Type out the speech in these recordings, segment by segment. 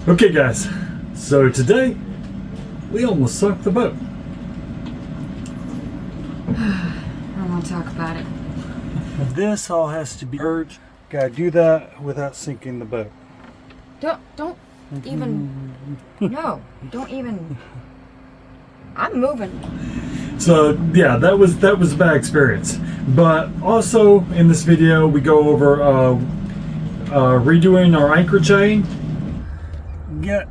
Okay guys, so today we almost sunk the boat. I don't want to talk about it. This all has to be verge. Gotta do that without sinking the boat. Don't even. No, don't even. I'm moving. So yeah, that was a bad experience. But also in this video we go over redoing our anchor chain. Get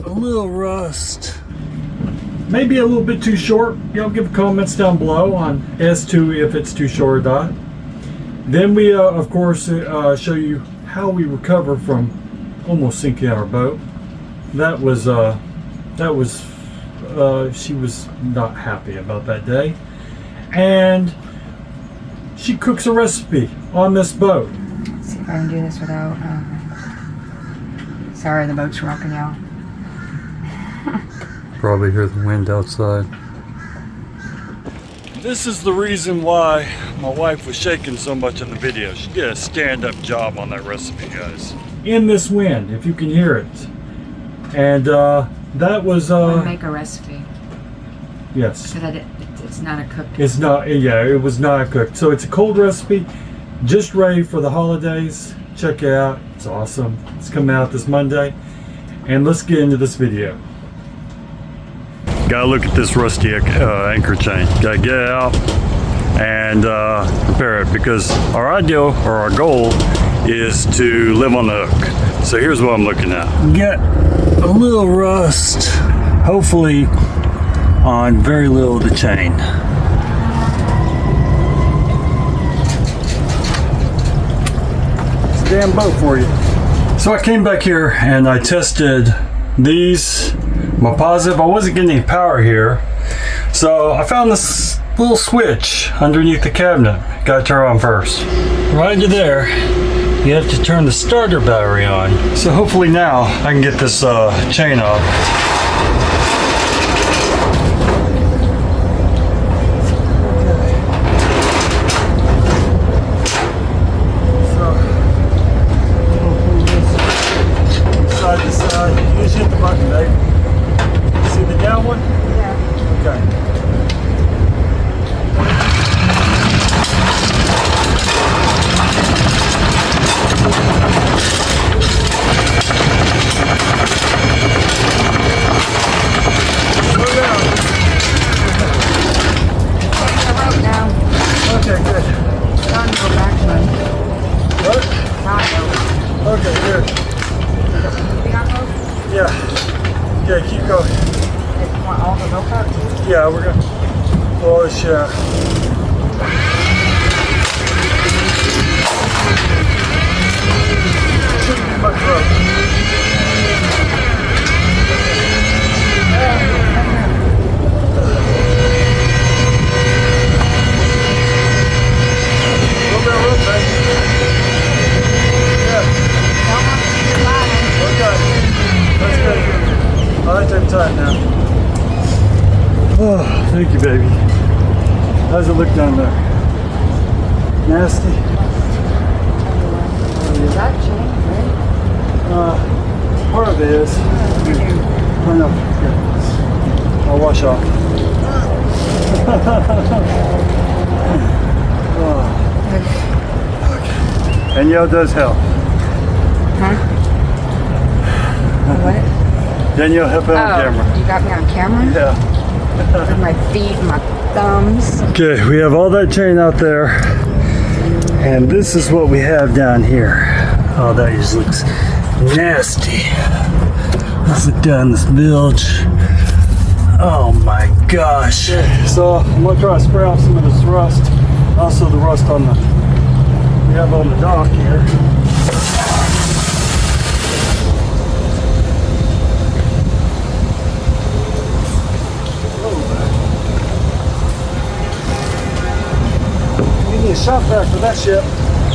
a little rust. Maybe a little bit too short. Give comments down below on as to if it's too short or not. Then we of course show you how we recover from almost sinking our boat. That was she was not happy about that day. And she cooks a recipe on this boat. Let's see if I can do this without. Sorry, the boat's rocking out. Probably hear the wind outside. This is the reason why my wife was shaking so much in the video. She did a stand-up job on that recipe, guys. In this wind, if you can hear it. And that was Make a recipe. yes. But it's not a cooked. It's not, yeah, it was not cooked. So it's a cold recipe, just ready for the holidays. Check it out, it's awesome. It's coming out this Monday. And let's get into this video. Gotta look at this rusty anchor chain. Gotta get it out and repair it, because our ideal or our goal is to live on the hook. So here's what I'm looking at. Get a little rust, hopefully on very little of the chain. It's a damn boat for you. So I came back here and I tested these. My positive, I wasn't getting any power here. So I found this little switch underneath the cabinet. Gotta turn on first. Right under there, you have to turn the starter battery on. So hopefully now I can get this chain off. Yeah, keep going. You want all the rope out too? Yeah, we're gonna pull this shaft. Shouldn't be much rope. A little bit of rope, babe. Yeah. Okay. That's good. I like that tight now. Oh, thank you, baby. How's it look down there? Nasty? Is that chain, right? Part of it is. Oh no, good. I'll wash off. Okay. Danielle does help. Huh? What? Danielle, help out on camera. You got me on camera? Yeah. With my feet and my thumbs. Okay, we have all that chain out there. And this is what we have down here. Oh, that just looks nasty. Let's look down this bilge. Oh my gosh. Okay, so I'm gonna try to spray off some of this rust. Also the rust on the we have on the dock here. Shop vac for that ship.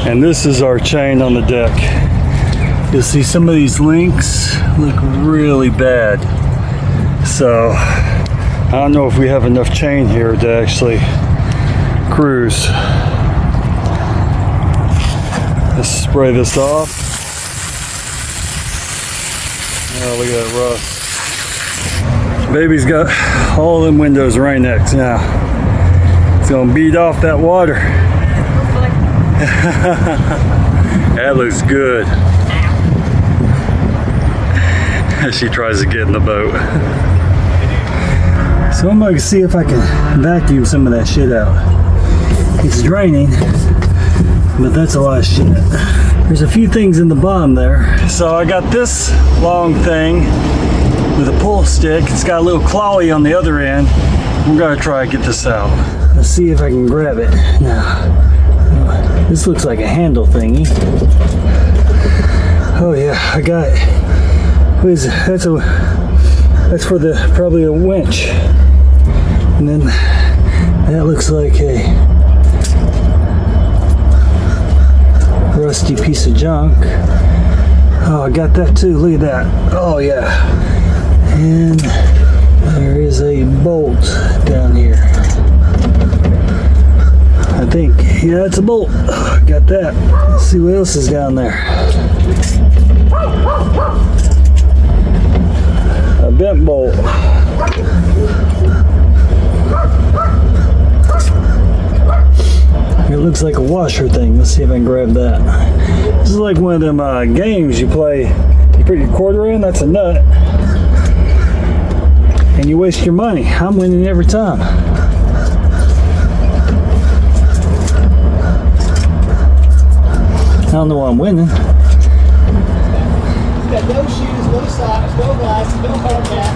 And this is our chain on the deck. You'll see some of these links look really bad. So I don't know if we have enough chain here to actually cruise. Let's spray this off. Oh, look at that rust. Baby's got all them windows right next now. It's gonna beat off that water. That looks good. She tries to get in the boat. So I'm going to see if I can vacuum some of that shit out. It's draining, but that's a lot of shit. There's a few things in the bottom there. So I got this long thing with a pull stick. It's got a little clawy on the other end. We're going to try to get this out. Let's see if I can grab it. Now, this looks like a handle thingy. Oh yeah, I got it. What is it? That's for probably a winch. And then that looks like a rusty piece of junk. Oh, I got that too. Look at that. Oh yeah. And there is a bolt down here. I think, yeah, it's a bolt. Got that. Let's see what else is down there. A bent bolt. It looks like a washer thing. Let's see if I can grab that. This is like one of them games you play. You put your quarter in, that's a nut. And you waste your money. I'm winning every time. I don't know why I'm winning. He's got no shoes, no socks, no glasses, no hard hat.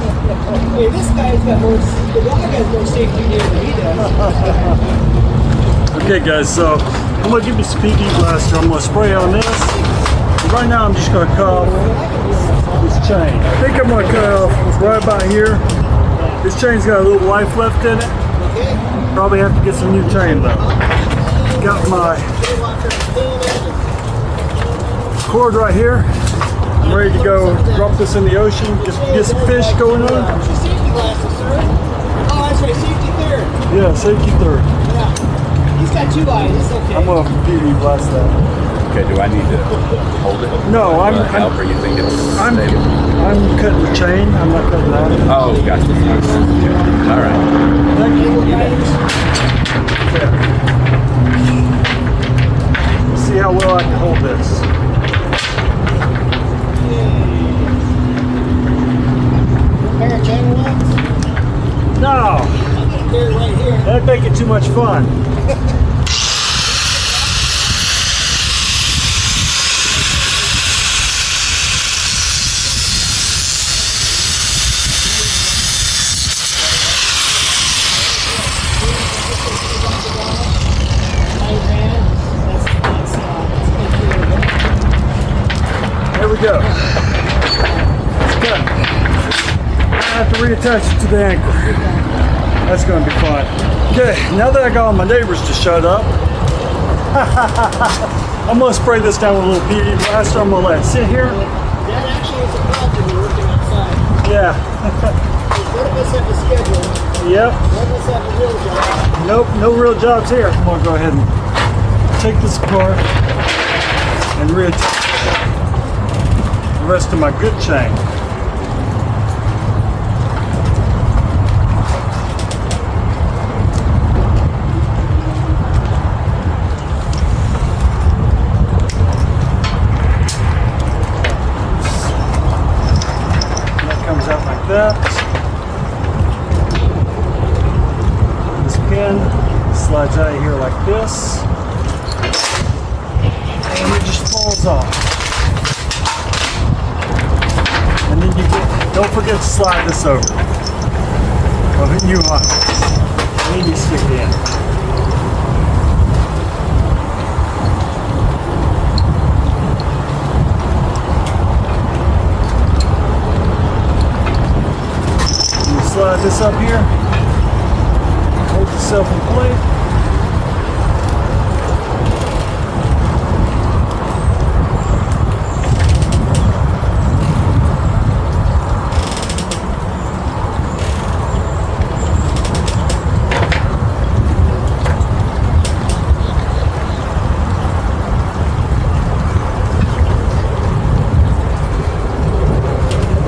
Hey, this guy's got more, the dog has more safety gear than he does. Okay guys, so I'm gonna give you some PE blaster. I'm gonna spray on this. But right now I'm just gonna cut off this chain. I think I'm gonna cut it off right about here. This chain's got a little life left in it. Probably have to get some new chain though. Got my cord right here. I'm ready to go drop this in the ocean, just get some fish going on. Safety glasses, sir. Oh, that's right, safety third. Yeah, safety third. Yeah. He's got 2 eyes, it's okay. I'm gonna PE blast that. Okay, do I need to hold it? No, I'm help, or you think it's I'm cutting the chain. I'm not cutting that. Oh, gotcha. All right. Thank you. Yeah. Let's see how well I can hold this. Pair of chain locks? No, I'm gonna pair right here. that'd make it too much fun. There we go. It's cut. I have to reattach it to the anchor. That's going to be fun. Okay, now that I got all my neighbors to shut up, I'm going to spray this down with a little PE blaster. I'm going to let it sit here. That actually is a problem when you're working outside. Yeah. One of us have a schedule. Yep. One of us have a real job. Nope, no real jobs here. I'm going to go ahead and take this apart and reattach the rest of my good chain. That comes out like that. This pin slides out of here like this, and it just falls off. And then don't forget to slide this over. I'll hit you on. And then you stick it in. You slide this up here. Hold yourself in place.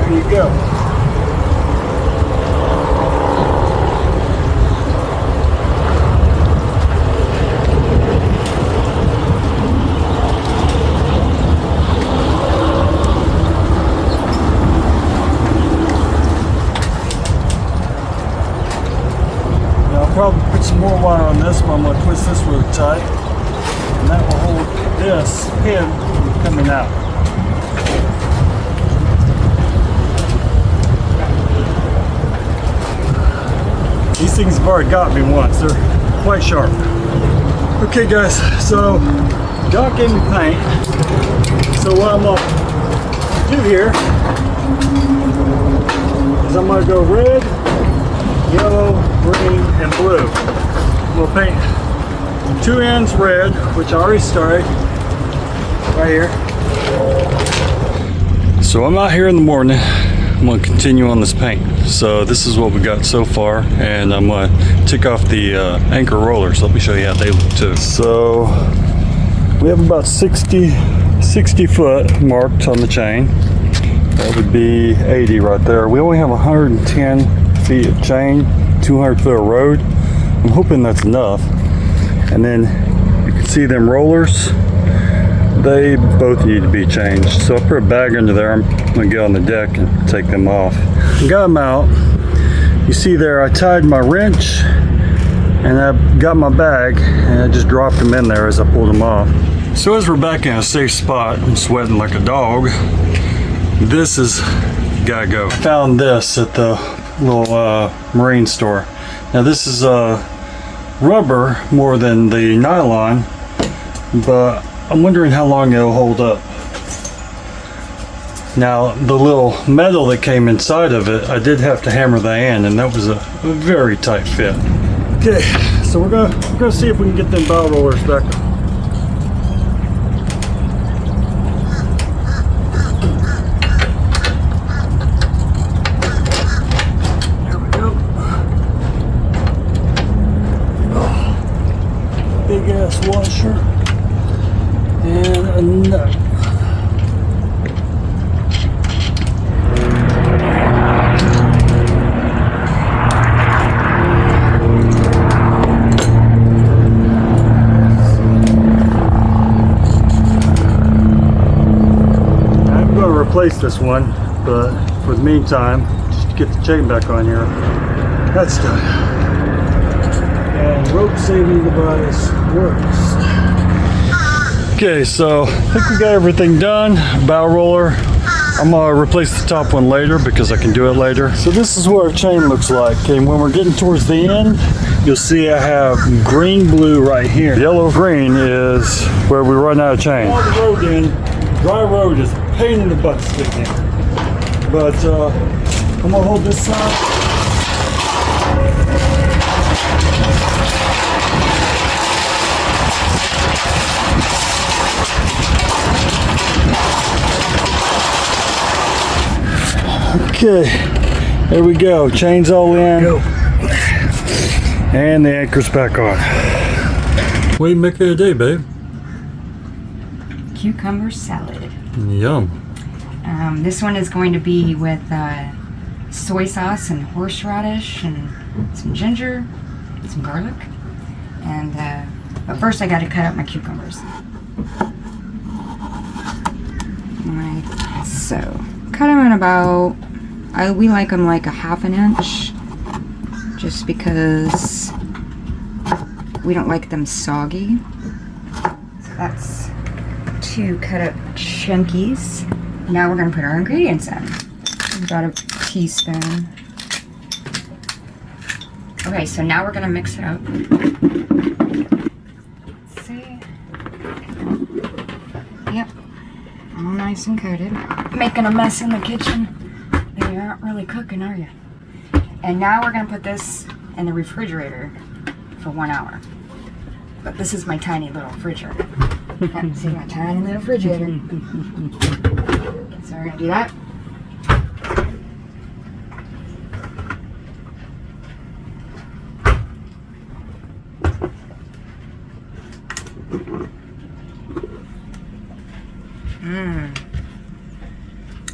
There you go. Probably put some more wire on this, but I'm going to twist this really tight, and that will hold this pin from coming out. These things have already got me once. They're quite sharp. Okay guys, so Doc gave me paint. So what I'm going to do here is I'm going to go red, yellow, green, and blue. We'll paint two ends red, which I already started right here. So I'm out here in the morning. I'm going to continue on this paint. So this is what we got so far, and I'm going to take off the anchor rollers. Let me show you how they look too. So we have about 60 foot marked on the chain. That would be 80 right there. We only have 110 feet of chain, 200 foot of road. I'm hoping that's enough. And then you can see them rollers, they both need to be changed. So I'll put a bag under there. I'm gonna get on the deck and take them off. Got them out. You see there, I tied my wrench and I got my bag and I just dropped them in there as I pulled them off. So as we're back in a safe spot, I'm sweating like a dog. This is gotta go. Found this at the little marine store. Now this is rubber more than the nylon, but I'm wondering how long it'll hold up. Now the little metal that came inside of it, I did have to hammer that in, and that was a very tight fit. Okay, so we're gonna see if we can get them bow rollers back. Big ass washer and a nut. I'm going to replace this one, but for the meantime, just to get the chain back on here, that's done. And rope saving device works. Okay, so I think we got everything done. Bow roller. I'm gonna replace the top one later because I can do it later. So this is what our chain looks like. And when we're getting towards the end, you'll see I have green blue right here. Yellow green is where we run out of chain. All the road in, dry road is a pain in the butt to stick in. But I'm gonna hold this side. Okay, there we go. Chains all in. Go. And the anchor's back on. What are you making today, babe? Cucumber salad. Yum. This one is going to be with soy sauce and horseradish and some ginger, and some garlic. And but first I got to cut up my cucumbers. Alright, so cut them in about, we like them like a ½ inch, just because we don't like them soggy. So that's 2 cut up chunkies. Now we're going to put our ingredients in. About a teaspoon. Okay, so now we're going to mix it up. Let's see. Yep. All nice and coated. Making a mess in the kitchen. You aren't really cooking, are you? And now we're going to put this in the refrigerator for 1 hour. But this is my tiny little refrigerator. See my tiny little refrigerator. So we're going to do that.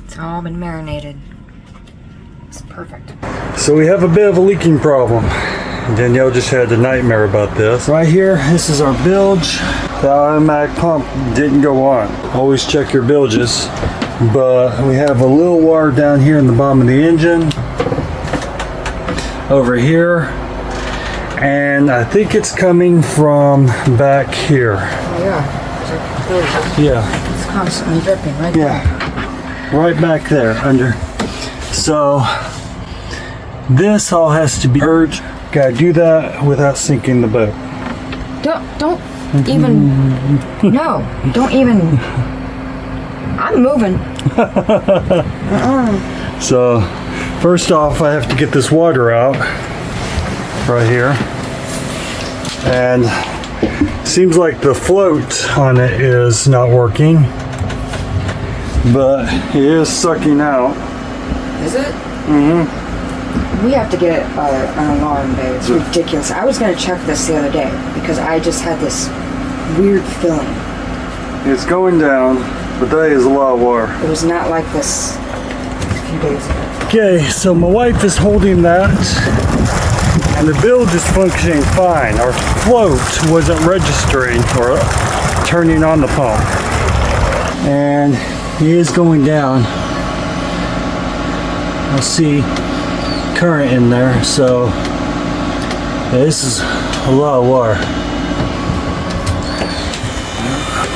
It's all been marinated. It's perfect. So we have a bit of a leaking problem. Danielle just had a nightmare about this. Right here, this is our bilge. The automatic pump didn't go on. Always check your bilges. But we have a little water down here in the bottom of the engine. Over here. And I think it's coming from back here. Oh, yeah. Yeah. It's constantly dripping, right? Yeah. Right back there under. So this all has to be verge. Gotta do that without sinking the boat. Don't even. No, don't even. I'm moving. So first off, I have to get this water out right here. And seems like the float on it is not working, but it is sucking out. Is it? Mm-hmm. We have to get an alarm, babe. It's ridiculous. I was going to check this the other day because I just had this weird feeling. It's going down, but that is a lot of water. It was not like this a few days ago. Okay, so my wife is holding that, and the bilge is functioning fine. Our float wasn't registering or turning on the pump. And it is going down. I'll see current in there, so yeah, this is a lot of water.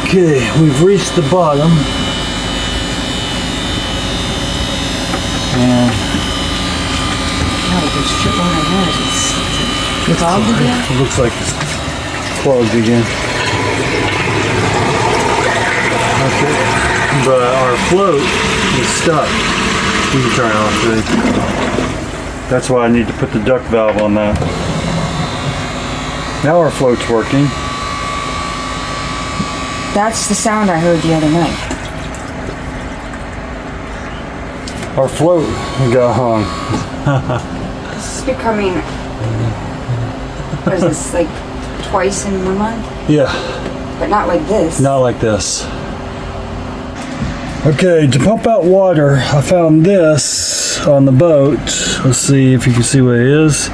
Okay, we've reached the bottom, and No, there's shit on my nose. It's clogged again? it looks like it's clogged again. Okay, but our float is stuck. You can turn it off, too. That's why I need to put the duct valve on that. Now our float's working. That's the sound I heard the other night. Our float got hung. This is becoming. What is this, like twice in 1 month? Yeah, But not like this. not like this. Okay, to pump out water, I found this on the boat. Let's see if you can see what it is.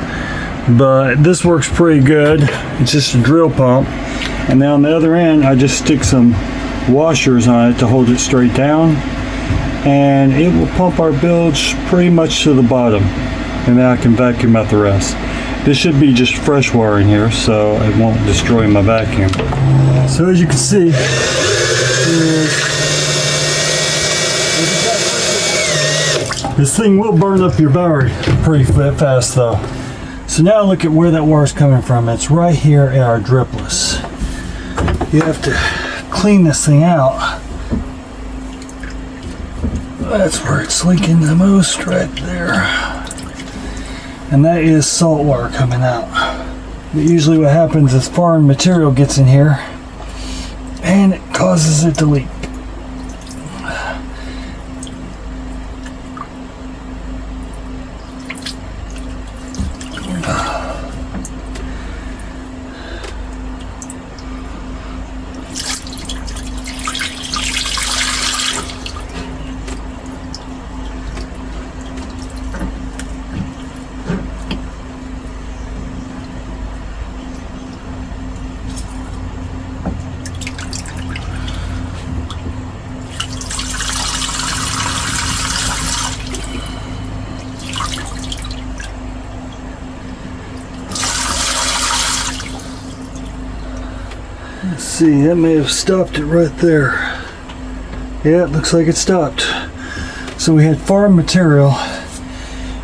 But this works pretty good. It's just a drill pump. And then on the other end, I just stick some washers on it to hold it straight down. And it will pump our bilge pretty much to the bottom. And then I can vacuum out the rest. This should be just fresh water in here, so it won't destroy my vacuum. So as you can see, this thing will burn up your battery pretty fast though. So now look at where that water is coming from. It's right here at our dripless. You have to clean this thing out. That's where it's leaking the most, right there. And that is salt water coming out. But usually what happens is foreign material gets in here and it causes it to leak. Let's see, that may have stopped it right there. Yeah, it looks like it stopped. So we had foreign material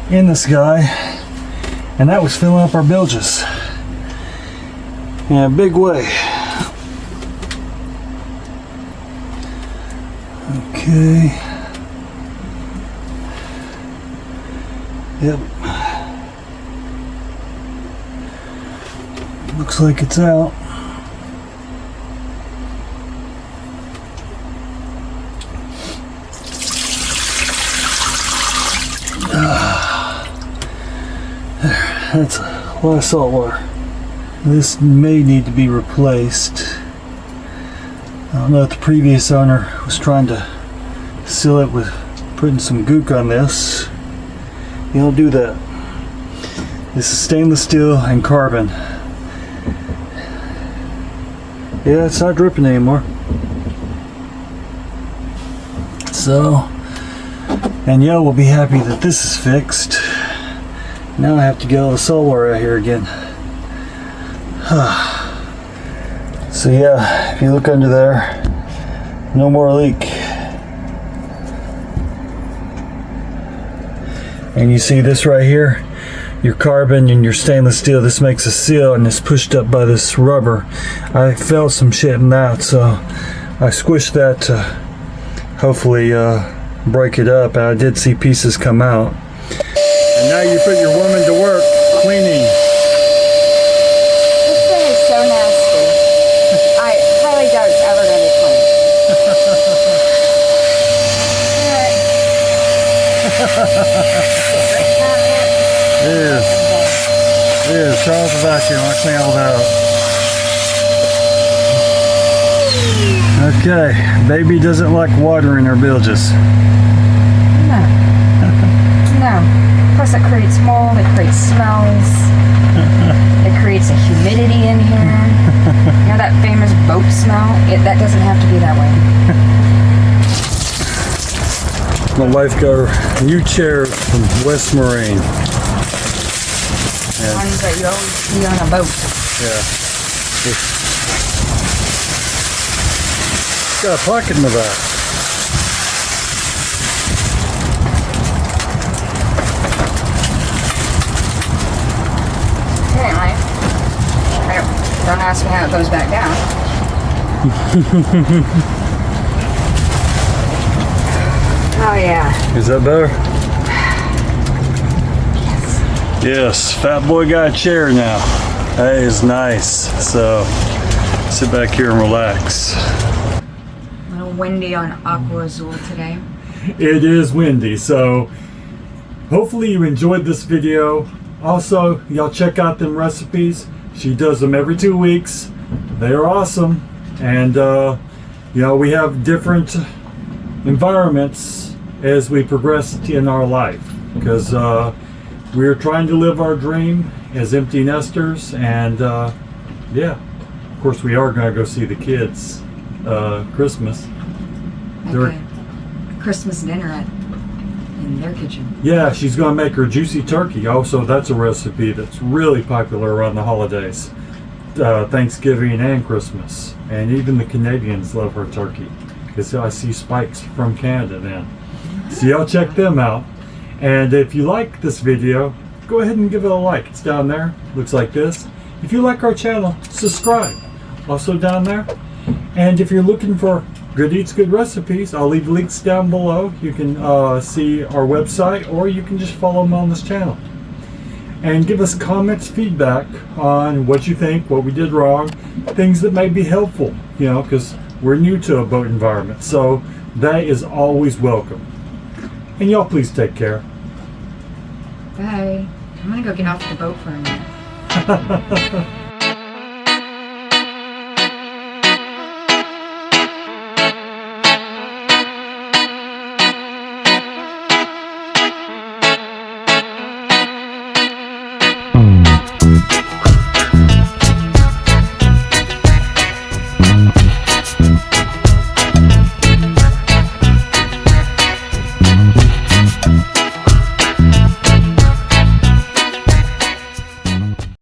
in this guy, and that was filling up our bilges in a big way. Okay. Yep. Looks like it's out. That's a lot of salt water. This may need to be replaced. I don't know if the previous owner was trying to seal it with putting some gook on this, You don't do that. This is stainless steel and carbon. Yeah, it's not dripping anymore. So, Danielle will be happy that this is fixed. Now I have to get all the salt water out here again. So yeah, if you look under there, no more leak. And you see this right here, your carbon and your stainless steel, this makes a seal and it's pushed up by this rubber. I felt some shit in that, so I squished that to hopefully break it up, and I did see pieces come out. And now you put your woman to work cleaning. This thing is so nasty. I highly doubt it's ever going to be clean. It is. It is. Turn off the vacuum. I'll clean all that up. Okay. Baby doesn't like water in her bilges. No. No. Plus it creates mold, it creates smells, it creates a humidity in here. You know that famous boat smell? That doesn't have to be that way. My wife got her new chairs from West Marine. The ones that you always see on a boat. Yeah. It's got a pocket in the back. Anyway, don't ask me how it goes back down. Oh yeah. Is that better? Yes, fat boy got a chair now. That is nice. So, sit back here and relax. A little windy on Aqua Azul today. It is windy, so hopefully you enjoyed this video. Also, y'all check out them recipes. She does them every 2 weeks. They are awesome. And, you know, we have different environments as we progress in our life. Because we're trying to live our dream as empty nesters. And, yeah, of course we are going to go see the kids Christmas. Make a Christmas dinner in their kitchen. Yeah, she's going to make her juicy turkey. Also, that's a recipe that's really popular around the holidays. Thanksgiving and Christmas. And even the Canadians love her turkey. Because I see Spikes from Canada then. So y'all check them out. And if you like this video, go ahead and give it a like. It's down there. Looks like this. If you like our channel, subscribe. Also down there. And if you're looking for Good Eats Good recipes, I'll leave links down below. You can see our website, or you can just follow them on this channel. And give us comments, feedback on what you think, what we did wrong, things that may be helpful, you know, because we're new to a boat environment. So that is always welcome. And y'all please take care. Bye. I'm gonna go get off the boat for a minute.